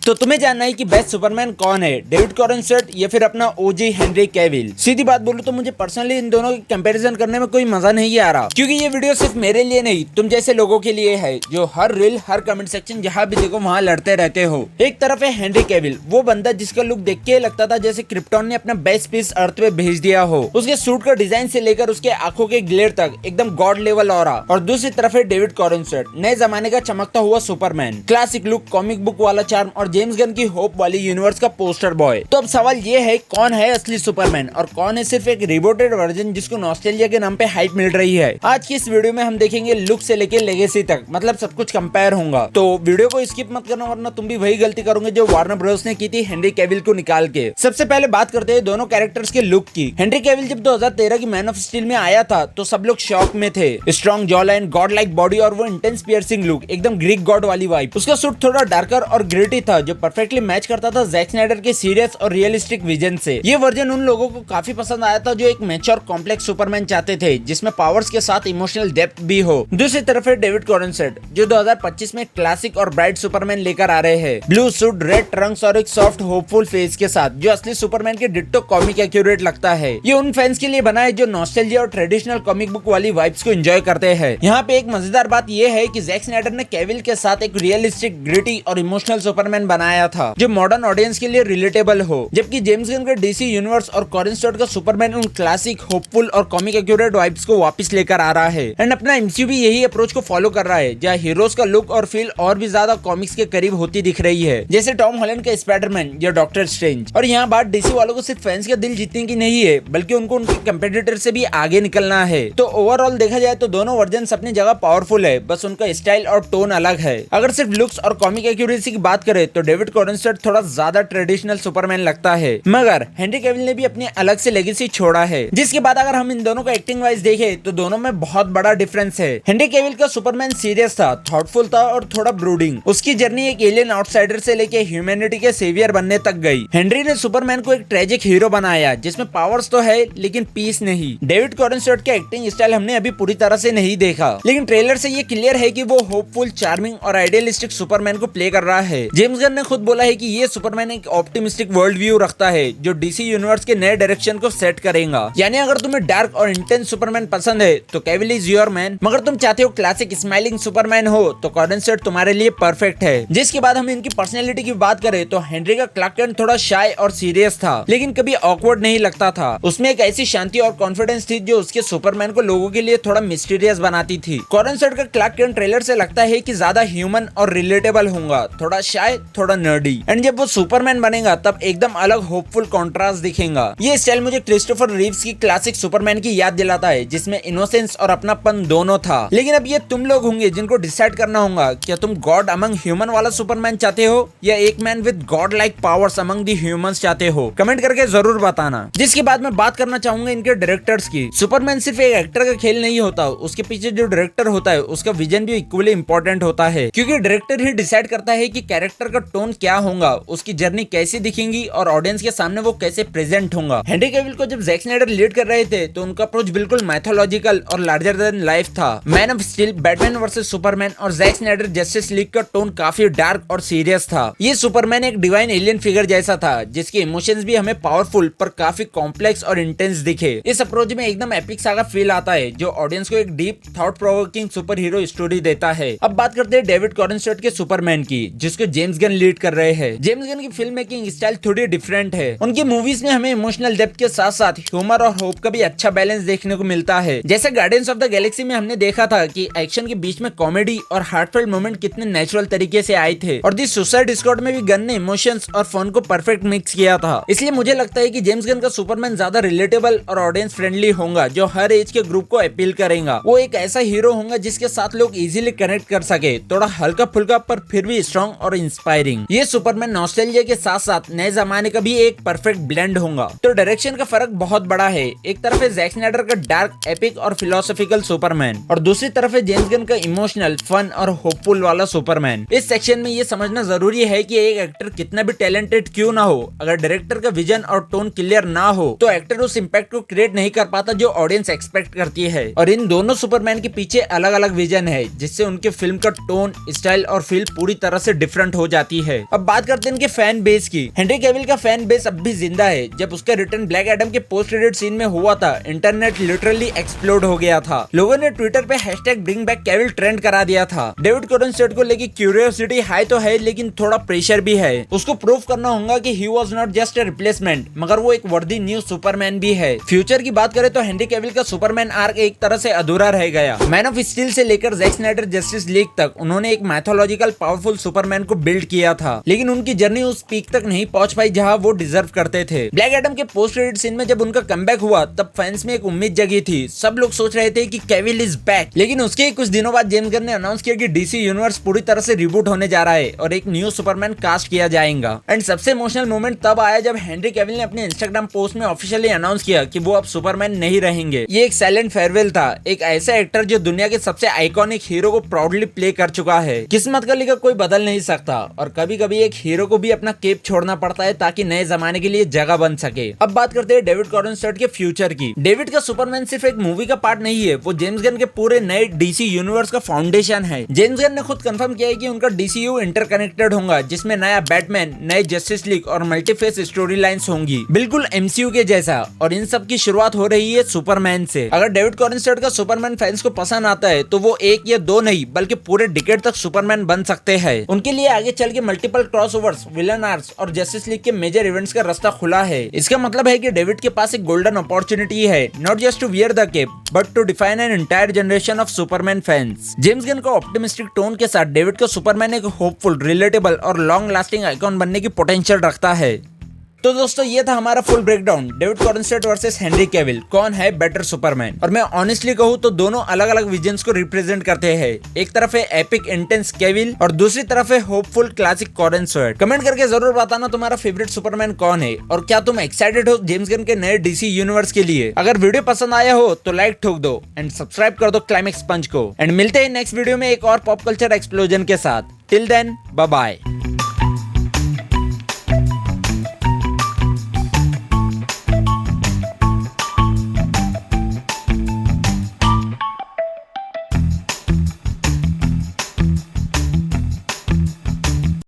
तो तुम्हें जानना है कि बेस्ट सुपरमैन कौन है, डेविड कॉरेनस्टेड या फिर अपना ओजी हेनरी कैविल। सीधी बात बोलूं तो मुझे पर्सनली इन दोनों की कंपैरिजन करने में कोई मजा नहीं आ रहा, क्योंकि ये वीडियो सिर्फ मेरे लिए नहीं तुम जैसे लोगों के लिए है जो हर रील हर कमेंट सेक्शन जहां भी देखो वहां लड़ते रहते हो। एक तरफ है हेनरी कैविल, वो बंदा जिसका लुक देख के लगता था जैसे क्रिप्टॉन ने अपना बेस्ट पीस अर्थ पे भेज दिया हो। उसके सूट का डिजाइन से लेकर उसके आंखों के ग्लेयर तक एकदम गॉड लेवल ऑरा। और दूसरी तरफ है डेविड कॉरेनस्टेड, नए जमाने का चमकता हुआ Superman, classic look, comic book वाला चार्म और जेम्स गन की होप वाली यूनिवर्स का पोस्टर बॉय। तो अब सवाल ये है कौन है असली सुपरमैन और कौन है सिर्फ एक रिबोटेड वर्जन जिसको नॉस्टैल्जिया के नाम पे हाइप मिल रही है। आज की इस वीडियो में हम देखेंगे लुक से लेके लेगेसी तक, मतलब सब कुछ कंपेयर होगा। तो वीडियो को स्किप मत करना वरना तुम भी वही गलती करोगे जो वार्नर ब्रदर्स ने की थी हेनरी कैविल को निकाल के। सबसे पहले बात करते हैं दोनों कैरेक्टर्स के लुक की। हेनरी कैविल जब 2013 की मैन ऑफ स्टील में आया था तो सब लोग शॉक में थे। Strong jaw line, God like body और वो इंटेंस पियर्सिंग लुक, एकदम ग्रीक गॉड वाली वाइब। उसका सूट थोड़ा डार्कर और ग्रिटी था जो परफेक्टली मैच करता था जैक स्नाइडर के सीरियस और रियलिस्टिक विजन से। ये वर्जन उन लोगों को काफी पसंद आया था जो एक मैच्योर कॉम्प्लेक्स सुपरमैन चाहते थे जिसमें पावर्स के साथ इमोशनल डेप्थ भी हो। दूसरी तरफ है डेविड कॉरेनस्टेड जो 2025 में क्लासिक और ब्राइट सुपरमैन लेकर आ रहे हैं। ब्लू सूट, रेड ट्रंक्स और एक सॉफ्ट होपफुल फेस के साथ जो असली सुपरमैन के डिट्टो कॉमिक एक्यूरेट लगता है। ये उन फैंस के लिए बना है जो नॉस्टैल्जिया और ट्रेडिशनल कॉमिक बुक वाली वाइब्स को एंजॉय करते हैं। यहाँ पे एक मजेदार बात ये है कि जैक स्नाइडर ने कैविल के साथ एक रियलिस्टिक, ग्रिटी और इमोशनल सुपरमैन बनाया था जो मॉडर्न ऑडियंस के लिए रिलेटेबल हो, जबकि जेम्स गन का डीसी यूनिवर्स और कॉरेनस्टेड का सुपरमैन उन क्लासिक, होपफुल और कॉमिक एक्यूरेट वाइब्स को वापस लेकर आ रहा है। एंड अपना एमसीयू भी यही अप्रोच को फॉलो कर रहा है जहाँ हीरोज का लुक और फील और भी ज्यादा कॉमिक्स के करीब होती दिख रही है, जैसे टॉम हॉलैंड का स्पाइडरमैन या डॉक्टर स्ट्रेंज। और यहाँ बात डीसी वालों को सिर्फ फैंस का दिल जीतने की नहीं है बल्कि उनको उनके कंपेटिटर से भी आगे निकलना है। तो ओवरऑल देखा जाए तो दोनों वर्जन अपनी जगह पावरफुल है, बस उनका स्टाइल और टोन अलग है। अगर सिर्फ लुक्स और कॉमिक एक्यूरेसी की बात करें तो डेविड कॉरेनस्टेड थोड़ा ज्यादा ट्रेडिशनल सुपरमैन लगता है, मगर हेनरी कैविल ने भी अपनी अलग से लेगेसी छोड़ा है। जिसके बाद अगर हम इन दोनों को एक्टिंग वाइज देखें तो दोनों में बहुत बड़ा डिफरेंस है। हेनरी कैविल का सुपरमैन सीरियस था, थॉटफुल था और थोड़ा ब्रूडिंग। उसकी जर्नी एक एलियन आउटसाइडर से लेके ह्यूमैनिटी के सेवियर बनने तक गई। हेनरी ने सुपरमैन को एक ट्रेजिक हीरो बनाया जिसमें पावर्स तो है लेकिन पीस नहीं। डेविड कॉरेनस्टेड का एक्टिंग स्टाइल हमने अभी पूरी तरह से नहीं देखा, लेकिन ट्रेलर से ये क्लियर है कि वो होपफुल, चार्मिंग और आइडियलिस्टिक सुपरमैन को प्ले कर रहा है। जेम्स गन ने खुद बोला है कि ये सुपरमैन एक ऑप्टिमिस्टिक वर्ल्ड व्यू रखता है जो डीसी यूनिवर्स के नए डायरेक्शन को सेट करेगा। यानी अगर तुम्हें डार्क और इंटेंस सुपरमैन पसंद है तो कैविल इज योर मैन, मगर तुम चाहते हो क्लासिक स्माइलिंग सुपरमैन हो तो कॉरेनस्टेड तुम्हारे लिए परफेक्ट है। जिसके बाद हम इनकी पर्सनैलिटी की बात करें तो हेनरी का क्लार्क केंट थोड़ा शाय और सीरियस था लेकिन कभी ऑकवर्ड नहीं लगता था। उसमें एक ऐसी शांति और कॉन्फिडेंस थी जो उसके सुपरमैन को लोगों के लिए थोड़ा मिस्टीरियस बनाती थी। कॉरेनस्टेड का क्लार्क केंट ट्रेलर से लगता है कि ज्यादा ह्यूमन और रिलेटेबल होगा, थोड़ा शाय, थोड़ा नर्डी। एंड जब वो सुपरमैन बनेगा तब एकदम अलग होपफुल कॉन्ट्रास्ट दिखेगा। ये स्टाइल मुझे क्रिस्टोफर रीव्स की क्लासिक सुपरमैन की याद दिलाता है जिसमें इनोसेंस और अपनापन दोनों था। लेकिन अब ये तुम लोग होंगे जिनको डिसाइड करना होगा क्या तुम गॉड अमंग ह्यूमन वाला सुपरमैन चाहते हो या एक man with God like powers among the humans चाहते हो। कमेंट करके जरूर बताना। जिसके बाद मैं बात करना चाहूंगा इनके डायरेक्टर्स की। सुपरमैन सिर्फ एक एक्टर का खेल नहीं होता, उसके पीछे जो डायरेक्टर होता है उसका विजन भी इक्वली इंपॉर्टेंट होता है, क्योंकि डायरेक्टर ही डिसाइड करता है कि कैरेक्टर का टोन क्या होगा, उसकी जर्नी कैसी दिखेगी और ऑडियंस के सामने वो कैसे प्रेजेंट होगा। हेनरी कैविल को जब जैक स्नाइडर लीड कर रहे थे तो उनका अप्रोच बिल्कुल मैथोलॉजिकल और लार्जर देन लाइफ था। Man of steel, Batman versus Superman और जैक स्नाइडर जस्टिस लीग का टोन काफी डार्क और सीरियस था। ये सुपरमैन एक डिवाइन एलियन फिगर जैसा था जिसके इमोशंस भी हमें पावरफुल पर काफी कॉम्प्लेक्स और इंटेंस दिखे। इस अप्रोच में एकदम एपिक सागा फील आता है जो ऑडियंस को एक deep thought provoking super hero story देता है। अब बात करते हैं डेविड कॉरेनस्टेड के सुपरमैन की जिसको जेम्स गन लीड कर रहे हैं। जेम्स गन की फिल्म मेकिंग स्टाइल थोड़ी डिफरेंट है। उनकी मूवीज में हमें इमोशनल डेप्थ के साथ साथ ह्यूमर और होप का भी अच्छा बैलेंस देखने को मिलता है। जैसे गार्डियंस ऑफ द गैलेक्सी में हमने देखा था कि एक्शन के बीच में कॉमेडी और हार्टफेल्ट मोमेंट कितने नेचुरल तरीके से आए थे, और दी सुसाइड स्क्वाड में भी गन ने इमोशंस और फन को परफेक्ट मिक्स किया था। इसलिए मुझे लगता है कि जेम्स गन का सुपरमैन ज्यादा रिलेटेबल और ऑडियंस फ्रेंडली होगा जो हर एज के ग्रुप को अपील करेगा। वो एक ऐसा हीरो होगा जिसके साथ लोग इजीली कनेक्ट कर सके, थोड़ा हल्का फुल्का पर फिर भी स्ट्रॉन्ग और इंस्पायरिंग। ये सुपरमैन नॉस्टैल्जिया के साथ साथ नए जमाने का भी एक परफेक्ट ब्लेंड होगा। तो डायरेक्शन का फर्क बहुत बड़ा है। एक तरफ है जैक स्नाइडर का डार्क, एपिक और फिलोसॉफिकल सुपरमैन और दूसरी तरफ है जेम्स गन का इमोशनल, फन और होपफुल वाला सुपरमैन। इस सेक्शन में ये समझना जरूरी है कि एक एक्टर कितना भी टैलेंटेड क्यों ना हो, अगर डायरेक्टर का विजन और टोन क्लियर ना हो तो एक्टर उस इम्पैक्ट को क्रिएट नहीं कर पाता जो ऑडियंस एक्सपेक्ट करती है। और इन दोनों सुपरमैन के पीछे अलग अलग विजन है जिससे उनके फिल्म का टोन, स्टाइल और फील पूरी तरह से डिफरेंट हो जाती की है। अब बात करते हैं इनके फैन बेस की। हेनरी कैविल का फैन बेस अब भी जिंदा है। जब उसका रिटर्न ब्लैक एडम के पोस्ट क्रेडिट सीन में हुआ था, इंटरनेट लिटरली एक्सप्लोड हो गया था। लोगों ने ट्विटर पे #BringBackCavill ट्रेंड करा दिया था। डेविड कॉर्नसेट को लेके क्यूरियोसिटी हाई तो है, लेकिन थोड़ा प्रेशर भी है। उसको प्रूव करना होगा कि he was not just a replacement, मगर वो एक वर्दी न्यू सुपरमैन भी है। फ्यूचर की बात करें तो हेनरी कैविल का सुपरमैन आर्क एक तरह से अधूरा रह गया। मैन ऑफ स्टील से लेकर जैक स्नाइडर जस्टिस लीग तक उन्होंने एक मैथोलॉजिकल पावरफुल सुपरमैन को बिल्ड किया था, लेकिन उनकी जर्नी उस पीक तक नहीं पहुंच पाई जहां वो डिजर्व करते थे। ब्लैक एडम के पोस्ट क्रेडिट सीन में जब उनका कमबैक हुआ, तब फैंस में एक उम्मीद जगी थी। सब लोग सोच रहे थे कि कैविल इज बैक, लेकिन उसके कुछ दिनों बाद जेम्स गन ने अनाउंस किया कि डीसी यूनिवर्स पूरी तरह से रिबूट होने जा रहा है और एक न्यू सुपरमैन कास्ट किया जाएगा। एंड सबसे इमोशनल मोमेंट तब आया जब हेनरी कैविल ने अपने इंस्टाग्राम पोस्ट में ऑफिशियली अनाउंस किया कि वो अब सुपरमैन नहीं रहेंगे। ये एक साइलेंट फेयरवेल था, एक ऐसा एक्टर जो दुनिया के सबसे आइकॉनिक हीरो को प्राउडली प्ले कर चुका है। किस्मत का लिखा कोई बदल नहीं सकता, और कभी कभी एक हीरो को भी अपना केप छोड़ना पड़ता है ताकि नए जमाने के लिए जगह बन सके। अब बात करते हैं डेविड कॉर्नसेट के फ्यूचर की। डेविड का सुपरमैन सिर्फ एक मूवी का पार्ट नहीं है, वो जेम्स गन के पूरे नए डीसी यूनिवर्स का फाउंडेशन है। जेम्स गन ने खुद कंफर्म किया है कि उनका डीसीयू इंटरकनेक्टेड होगा, जिसमें नया बैटमैन, नए जस्टिस लीग और मल्टीफेस स्टोरी लाइन्स होंगी, बिल्कुल एमसीयू के जैसा। और इन सब की शुरुआत हो रही है सुपरमैन से। अगर डेविड कॉर्नसेट का सुपरमैन फैंस को पसंद आता है तो वो एक या दो नहीं बल्कि पूरे डिकेड तक सुपरमैन बन सकते हैं। उनके लिए आगे चल के मल्टीपल क्रॉसओवर्स, विलन आर्क्स और जस्टिस लीग के मेजर इवेंट्स का रास्ता खुला है। इसका मतलब है कि डेविड के पास एक गोल्डन अपॉर्चुनिटी है, not just to wear the cape but to define an entire generation of Superman fans. James Gunn का ऑप्टिमिस्टिक टोन के साथ डेविड का सुपरमैन एक होपफुल, रिलेटेबल और लॉन्ग लास्टिंग आइकॉन बनने की पोटेंशियल रखता है। तो दोस्तों, ये था हमारा full breakdown David Corenswet versus Henry Cavill, कौन है बेटर सुपरमैन। और मैं ऑनेस्टली कहूँ तो दोनों अलग अलग विजन्स को रिप्रेजेंट करते हैं। एक तरफ है एपिक इंटेंस कैविल और दूसरी तरफ है होपफुल क्लासिक कॉर्नसेट। कमेंट करके जरूर बताना तुम्हारा फेवरेट सुपरमैन कौन है, और क्या तुम एक्साइटेड हो जेम्स गन के नए डीसी यूनिवर्स के लिए। अगर वीडियो पसंद आया हो तो लाइक ठोक दो एंड सब्सक्राइब कर दो क्लाइमेक्स पंच को। एंड मिलते हैं नेक्स्ट वीडियो में एक और पॉप कल्चर एक्सप्लोजन के साथ। Till then, bye bye.